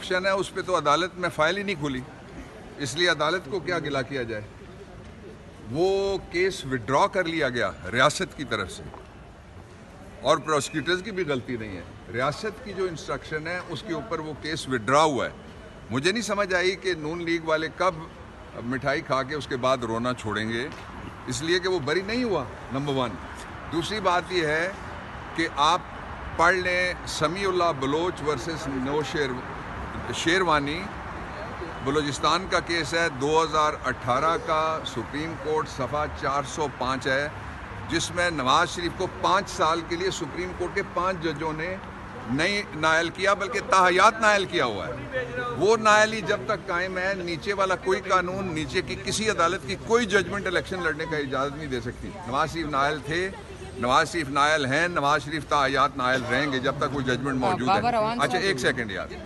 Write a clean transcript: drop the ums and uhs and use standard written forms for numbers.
Instruction ہے اس پہ تو عدالت میں فائل ہی نہیں کھلی، اس لیے عدالت کو کیا گلا کیا جائے. وہ کیس وڈرا کر لیا گیا ریاست کی طرف سے، اور پروسیکیوٹرز کی بھی غلطی نہیں ہے. ریاست کی جو انسٹرکشن ہے اس کے اوپر وہ کیس وڈرا ہوا ہے. مجھے نہیں سمجھ آئی کہ نون لیگ والے کب مٹھائی کھا کے اس کے بعد رونا چھوڑیں گے، اس لیے کہ وہ بری نہیں ہوا، نمبر 1. دوسری بات یہ ہے کہ آپ پڑھ لیں سمیع اللہ بلوچ ورسز شیروانی، بلوچستان کا کیس ہے 2018 کا، سپریم کورٹ صفحہ 405 ہے، جس میں نواز شریف کو 5 سال کے لیے سپریم کورٹ کے 5 ججوں نے نہیں نائل کیا بلکہ تاحیات نائل کیا ہوا ہے. وہ نائلی جب تک قائم ہے، نیچے والا کوئی قانون، نیچے کی کسی عدالت کی کوئی ججمنٹ الیکشن لڑنے کا اجازت نہیں دے سکتی. نواز شریف نائل تھے، نواز شریف نائل ہیں، نواز شریف تاحیات نائل رہیں گے جب تک وہ ججمنٹ موجود ہے. اچھا ایک سیکنڈ یار.